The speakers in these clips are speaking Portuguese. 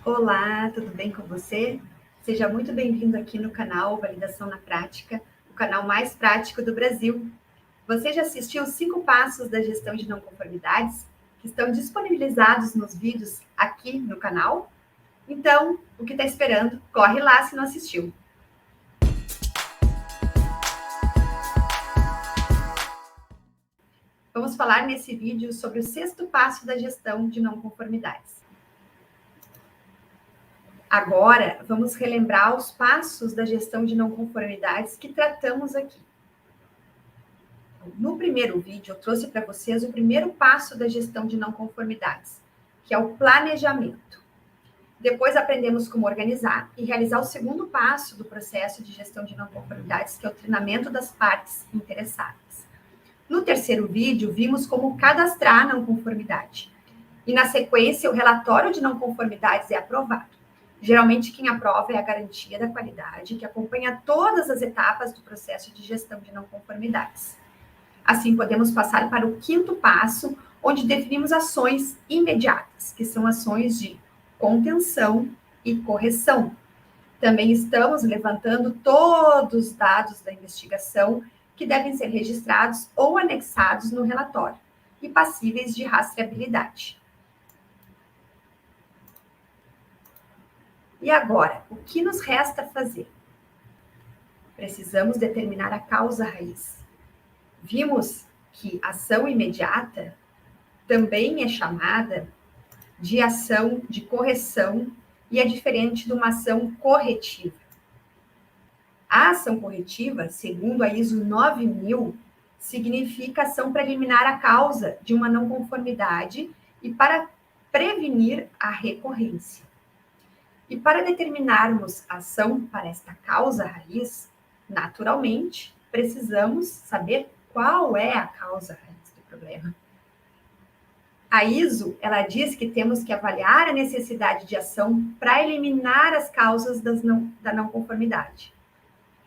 Olá, tudo bem com você? Seja muito bem-vindo aqui no canal Validação na Prática, o canal mais prático do Brasil. Você já assistiu os 5 passos da gestão de não conformidades, que estão disponibilizados nos vídeos aqui no canal? Então, o que está esperando? Corre lá se não assistiu. Vamos falar nesse vídeo sobre o 6º passo da gestão de não conformidades. Agora, vamos relembrar os passos da gestão de não conformidades que tratamos aqui. No primeiro vídeo, eu trouxe para vocês o primeiro passo da gestão de não conformidades, que é o planejamento. Depois aprendemos como organizar e realizar o segundo passo do processo de gestão de não conformidades, que é o treinamento das partes interessadas. No terceiro vídeo, vimos como cadastrar a não conformidade. E na sequência, o relatório de não conformidades é aprovado. Geralmente, quem aprova é a garantia da qualidade, que acompanha todas as etapas do processo de gestão de não conformidades. Assim, podemos passar para o 5º passo, onde definimos ações imediatas, que são ações de contenção e correção. Também estamos levantando todos os dados da investigação que devem ser registrados ou anexados no relatório e passíveis de rastreabilidade. E agora, o que nos resta fazer? Precisamos determinar a causa raiz. Vimos que ação imediata também é chamada de ação de correção e é diferente de uma ação corretiva. A ação corretiva, segundo a ISO 9000, significa ação para eliminar a causa de uma não conformidade e para prevenir a recorrência. E para determinarmos a ação para esta causa raiz, naturalmente, precisamos saber qual é a causa raiz do problema. A ISO, ela diz que temos que avaliar a necessidade de ação para eliminar as causas da não conformidade,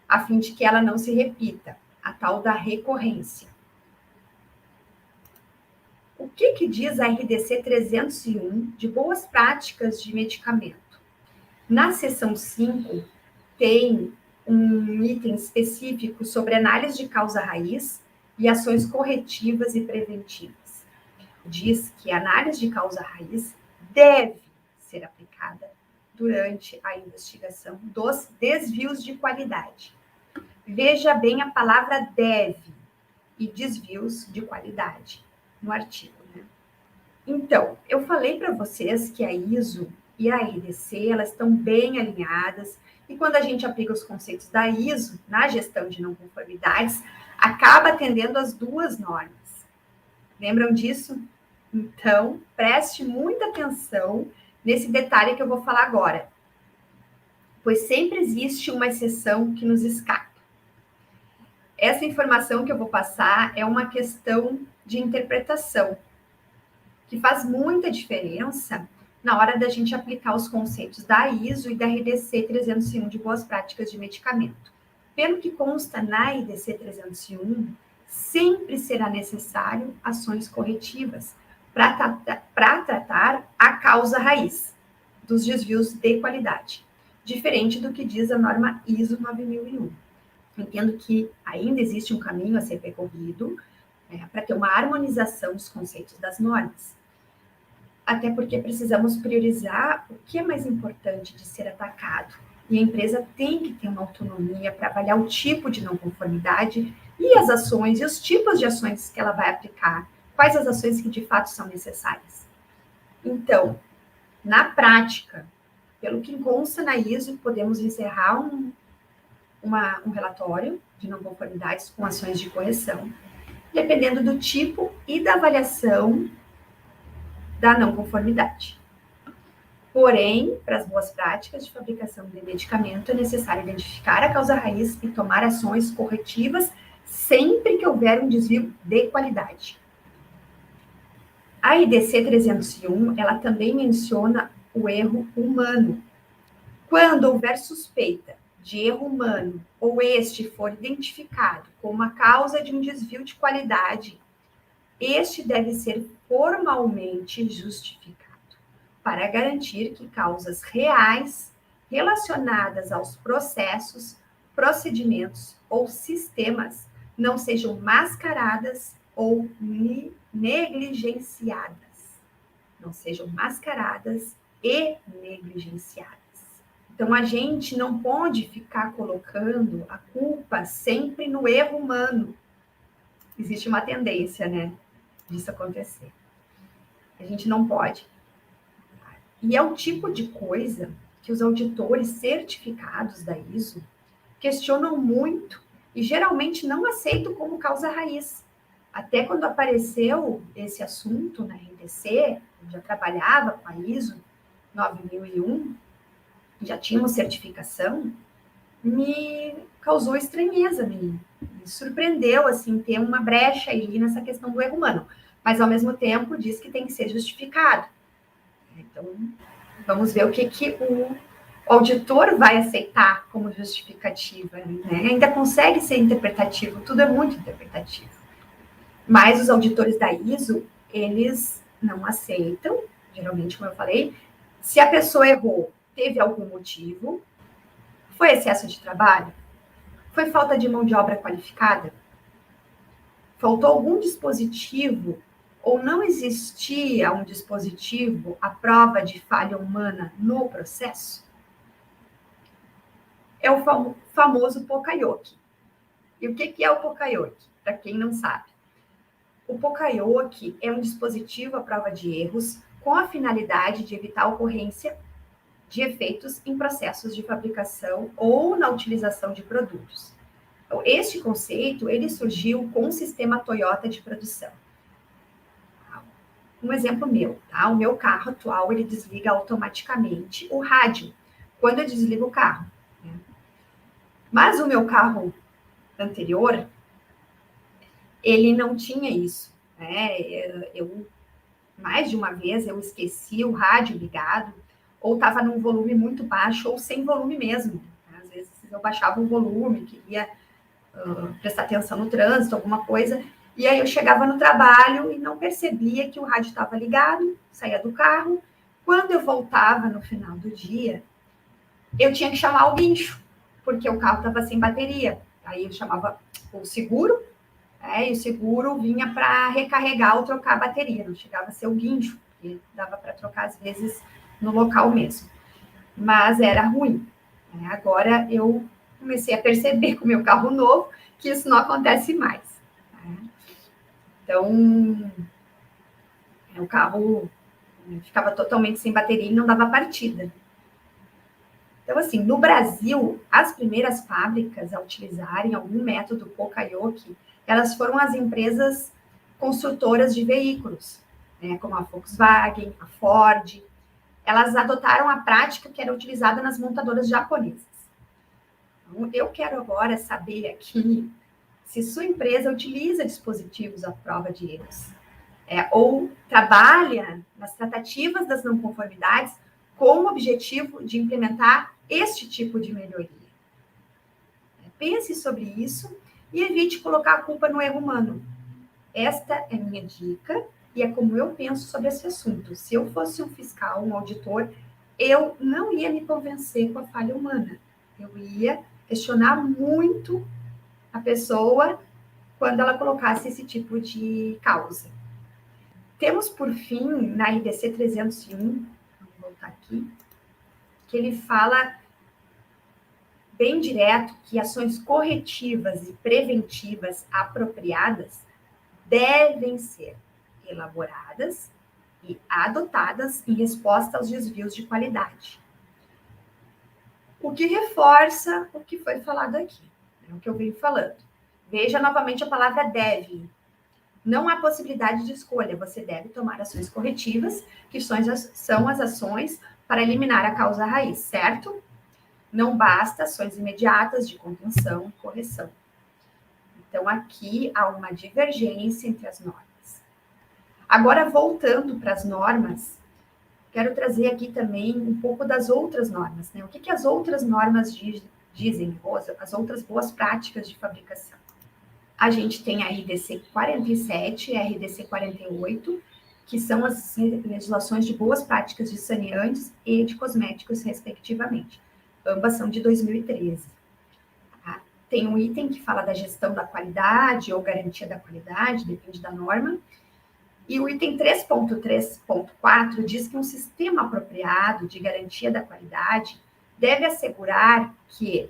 a fim de que ela não se repita, a tal da recorrência. O que diz a RDC 301 de boas práticas de medicamento? Na seção 5, tem um item específico sobre análise de causa raiz e ações corretivas e preventivas. Diz que a análise de causa raiz deve ser aplicada durante a investigação dos desvios de qualidade. Veja bem a palavra deve e desvios de qualidade no artigo, né? Então, eu falei para vocês que a ISO e a RDC, elas estão bem alinhadas, e quando a gente aplica os conceitos da ISO na gestão de não conformidades, acaba atendendo as duas normas. Lembram disso? Então, preste muita atenção nesse detalhe que eu vou falar agora, pois sempre existe uma exceção que nos escapa. Essa informação que eu vou passar é uma questão de interpretação, que faz muita diferença na hora da gente aplicar os conceitos da ISO e da RDC 301 de boas práticas de medicamento. Pelo que consta na IDC 301, sempre será necessário ações corretivas para tratar a causa raiz dos desvios de qualidade, diferente do que diz a norma ISO 9001. Entendo que ainda existe um caminho a ser percorrido, para ter uma harmonização dos conceitos das normas. Até porque precisamos priorizar o que é mais importante de ser atacado. E a empresa tem que ter uma autonomia para avaliar o tipo de não conformidade e as ações e os tipos de ações que ela vai aplicar, quais as ações que de fato são necessárias. Então, na prática, pelo que consta na ISO, podemos encerrar um relatório de não conformidades com ações de correção, dependendo do tipo e da avaliação da não conformidade. Porém, para as boas práticas de fabricação de medicamento, é necessário identificar a causa raiz e tomar ações corretivas sempre que houver um desvio de qualidade. A IDC 301, ela também menciona o erro humano. Quando houver suspeita de erro humano ou este for identificado como a causa de um desvio de qualidade, este deve ser formalmente justificado. para garantir que causas reais relacionadas aos processos, procedimentos ou sistemas não sejam mascaradas ou negligenciadas. Não sejam mascaradas e negligenciadas. Então, a gente não pode ficar colocando a culpa sempre no erro humano. Existe uma tendência, né, disso acontecer. A gente não pode. E é o tipo de coisa que os auditores certificados da ISO questionam muito e geralmente não aceitam como causa raiz. Até quando apareceu esse assunto na RDC, eu já trabalhava com a ISO 9001, já tínhamos certificação, me causou estranheza, me surpreendeu, assim, ter uma brecha aí nessa questão do erro humano. Mas, ao mesmo tempo, diz que tem que ser justificado. Então, vamos ver o que o auditor vai aceitar como justificativa, né? Ainda consegue ser interpretativo, tudo é muito interpretativo. Mas os auditores da ISO, eles não aceitam, geralmente, como eu falei, se a pessoa errou, teve algum motivo, foi excesso de trabalho, foi falta de mão de obra qualificada, faltou algum dispositivo ou não existia um dispositivo à prova de falha humana no processo, é o famoso Pokayoke. E o que é o Pokayoke? Para quem não sabe. O Pokayoke é um dispositivo à prova de erros com a finalidade de evitar a ocorrência de efeitos em processos de fabricação ou na utilização de produtos. Então, este conceito, ele surgiu com o sistema Toyota de produção. Um exemplo meu, tá? O meu carro atual, ele desliga automaticamente o rádio quando eu desligo o carro. Né? Mas o meu carro anterior, ele não tinha isso. Né? Mais de uma vez, eu esqueci o rádio ligado, ou estava num volume muito baixo, ou sem volume mesmo. Às vezes eu baixava o volume, queria prestar atenção no trânsito, alguma coisa, e aí eu chegava no trabalho e não percebia que o rádio estava ligado, saía do carro. Quando eu voltava no final do dia, eu tinha que chamar o guincho, porque o carro estava sem bateria. Aí eu chamava o seguro, e o seguro vinha para recarregar ou trocar a bateria, não chegava a ser o guincho, porque dava para trocar às vezes no local mesmo. Mas era ruim. Agora eu comecei a perceber com o meu carro novo que isso não acontece mais. Então, o carro ficava totalmente sem bateria e não dava partida. Então, assim, no Brasil, as primeiras fábricas a utilizarem algum método Pokayoke, elas foram as empresas construtoras de veículos, né, como a Volkswagen, a Ford. Elas adotaram a prática que era utilizada nas montadoras japonesas. Então, eu quero agora saber aqui se sua empresa utiliza dispositivos à prova de erros, ou trabalha nas tratativas das não conformidades com o objetivo de implementar este tipo de melhoria. Pense sobre isso e evite colocar a culpa no erro humano. Esta é minha dica e é como eu penso sobre esse assunto. Se eu fosse um fiscal, um auditor, eu não ia me convencer com a falha humana. Eu ia questionar muito a pessoa quando ela colocasse esse tipo de causa. Temos, por fim, na IDC 301, vou voltar aqui, que ele fala bem direto que ações corretivas e preventivas apropriadas devem ser elaboradas e adotadas em resposta aos desvios de qualidade. O que reforça o que foi falado aqui, o que eu venho falando. Veja novamente a palavra deve. Não há possibilidade de escolha, você deve tomar ações corretivas, que são as ações para eliminar a causa raiz, certo? Não basta ações imediatas de contenção e correção. Então, aqui há uma divergência entre as normas. Agora, voltando para as normas, quero trazer aqui também um pouco das outras normas, né? O que as outras normas dizem, as outras boas práticas de fabricação. A gente tem a RDC 47 e a RDC 48, que são as legislações de boas práticas de saneantes e de cosméticos, respectivamente. Ambas são de 2013. Tá? Tem um item que fala da gestão da qualidade ou garantia da qualidade, depende da norma. E o item 3.3.4 diz que um sistema apropriado de garantia da qualidade deve assegurar que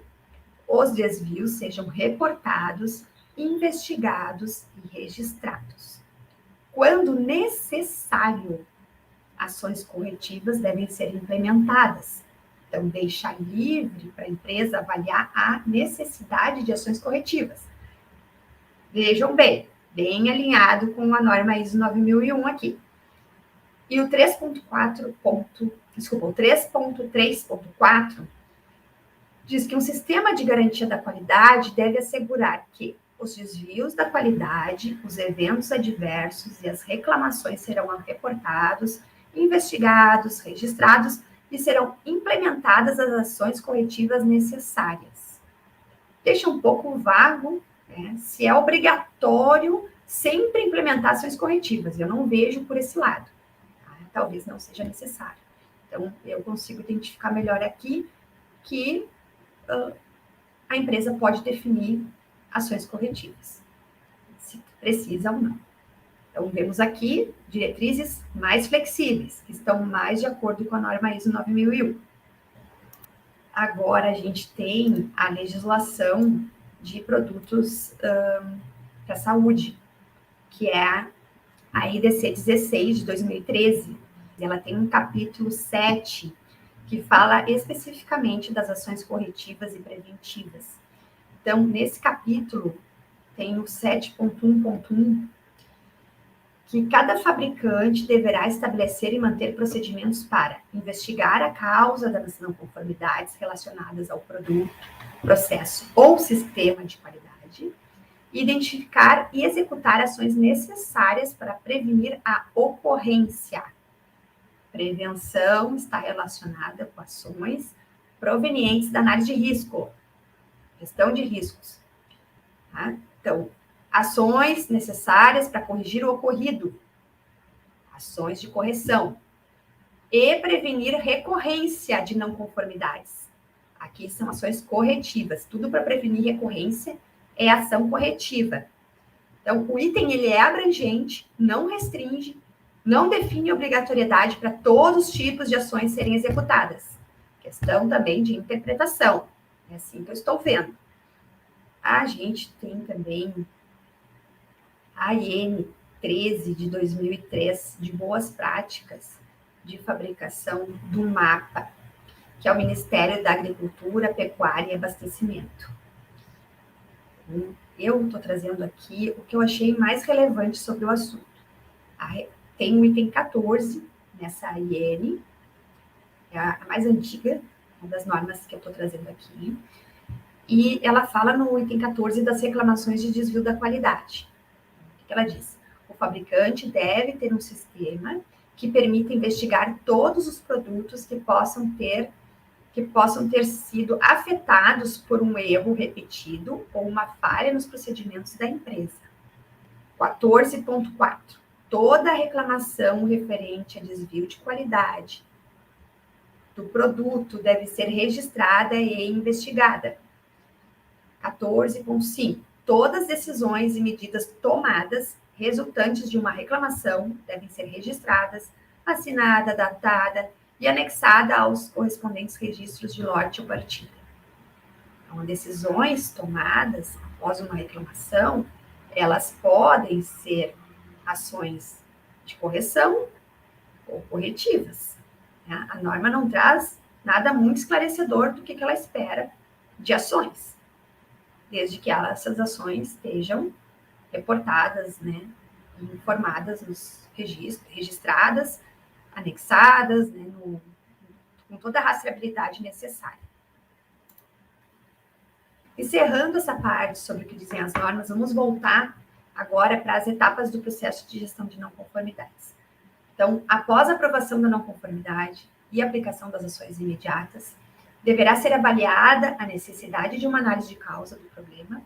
os desvios sejam reportados, investigados e registrados. Quando necessário, ações corretivas devem ser implementadas. Então, deixa livre para a empresa avaliar a necessidade de ações corretivas. Vejam bem alinhado com a norma ISO 9001 aqui. E o 3.3.4 diz que um sistema de garantia da qualidade deve assegurar que os desvios da qualidade, os eventos adversos e as reclamações serão reportados, investigados, registrados e serão implementadas as ações corretivas necessárias. Deixa um pouco vago, né, se é obrigatório sempre implementar ações corretivas. Eu não vejo por esse lado. Tá? Talvez não seja necessário. Então, eu consigo identificar melhor aqui que a empresa pode definir ações corretivas, se precisa ou não. Então, vemos aqui diretrizes mais flexíveis, que estão mais de acordo com a norma ISO 9001. Agora, a gente tem a legislação de produtos para a saúde, que é a IDC 16 de 2013. Ela tem um capítulo 7, que fala especificamente das ações corretivas e preventivas. Então, nesse capítulo, tem o 7.1.1, que cada fabricante deverá estabelecer e manter procedimentos para investigar a causa das não conformidades relacionadas ao produto, processo ou sistema de qualidade, identificar e executar ações necessárias para prevenir a ocorrência. Prevenção está relacionada com ações provenientes da análise de risco, gestão de riscos. Tá? Então, ações necessárias para corrigir o ocorrido, ações de correção e prevenir recorrência de não conformidades. Aqui são ações corretivas, tudo para prevenir recorrência é ação corretiva. Então, o item ele é abrangente, não restringe, não define obrigatoriedade para todos os tipos de ações serem executadas. Questão também de interpretação. É assim que eu estou vendo. A gente tem também a IN 13 de 2003, de boas práticas de fabricação do MAPA, que é o Ministério da Agricultura, Pecuária e Abastecimento. Eu estou trazendo aqui o que eu achei mais relevante sobre o assunto. Tem o item 14 nessa IN, é a mais antiga, uma das normas que eu estou trazendo aqui, e ela fala no item 14 das reclamações de desvio da qualidade. O que ela diz? O fabricante deve ter um sistema que permita investigar todos os produtos que possam ter sido afetados por um erro repetido ou uma falha nos procedimentos da empresa. 14.4. Toda reclamação referente a desvio de qualidade do produto deve ser registrada e investigada. 14.5. Todas as decisões e medidas tomadas resultantes de uma reclamação devem ser registradas, assinada, datada e anexada aos correspondentes registros de lote ou partida. Então, decisões tomadas após uma reclamação, elas podem ser ações de correção ou corretivas. Né? A norma não traz nada muito esclarecedor do que ela espera de ações, desde que essas ações estejam reportadas, né, informadas nos registros, registradas, anexadas, né, com toda a rastreabilidade necessária. Encerrando essa parte sobre o que dizem as normas, vamos voltar agora para as etapas do processo de gestão de não conformidades. Então, após a aprovação da não conformidade e aplicação das ações imediatas, deverá ser avaliada a necessidade de uma análise de causa do problema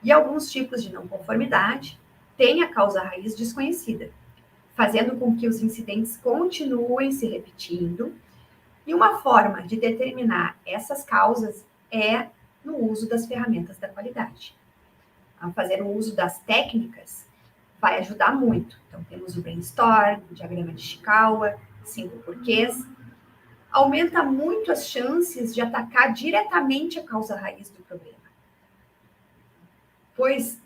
e alguns tipos de não conformidade têm a causa raiz desconhecida. fazendo com que os incidentes continuem se repetindo. E uma forma de determinar essas causas é no uso das ferramentas da qualidade. Ao fazer o uso das técnicas, vai ajudar muito. Então, temos o brainstorm, o diagrama de Ishikawa, 5 porquês. Aumenta muito as chances de atacar diretamente a causa raiz do problema. Pois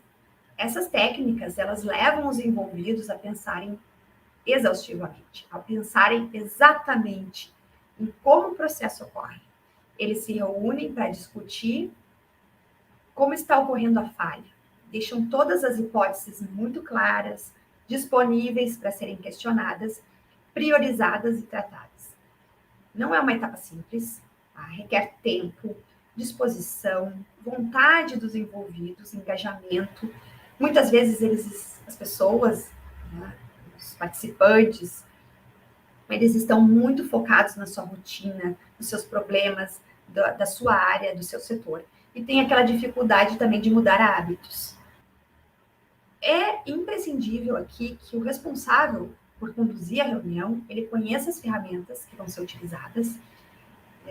essas técnicas, elas levam os envolvidos a pensarem exaustivamente, a pensarem exatamente em como o processo ocorre. Eles se reúnem para discutir como está ocorrendo a falha. Deixam todas as hipóteses muito claras, disponíveis para serem questionadas, priorizadas e tratadas. Não é uma etapa simples, tá? Requer tempo, disposição, vontade dos envolvidos, engajamento. Muitas vezes as pessoas, né, os participantes, eles estão muito focados na sua rotina, nos seus problemas, da sua área, do seu setor. E tem aquela dificuldade também de mudar hábitos. É imprescindível aqui que o responsável por conduzir a reunião, ele conheça as ferramentas que vão ser utilizadas,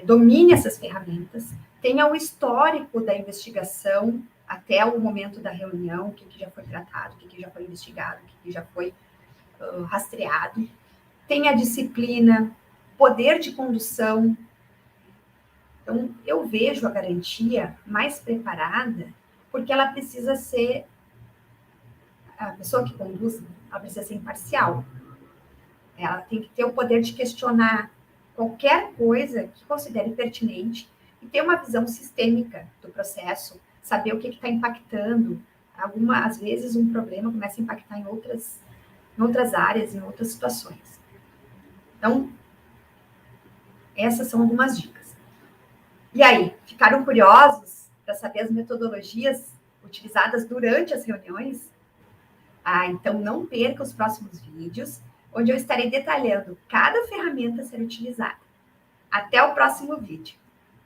domine essas ferramentas, tenha o histórico da investigação até o momento da reunião, o que já foi tratado, o que já foi investigado, o que já foi rastreado, tenha disciplina, poder de condução. Então, eu vejo a garantia mais preparada porque ela precisa ser, a pessoa que conduz, ela precisa ser imparcial. Ela tem que ter o poder de questionar qualquer coisa que considere pertinente e ter uma visão sistêmica do processo, saber o que está impactando. Às vezes, um problema começa a impactar em outras áreas, em outras situações. Então, essas são algumas dicas. E aí, ficaram curiosos para saber as metodologias utilizadas durante as reuniões? Então não perca os próximos vídeos, onde eu estarei detalhando cada ferramenta a ser utilizada. Até o próximo vídeo.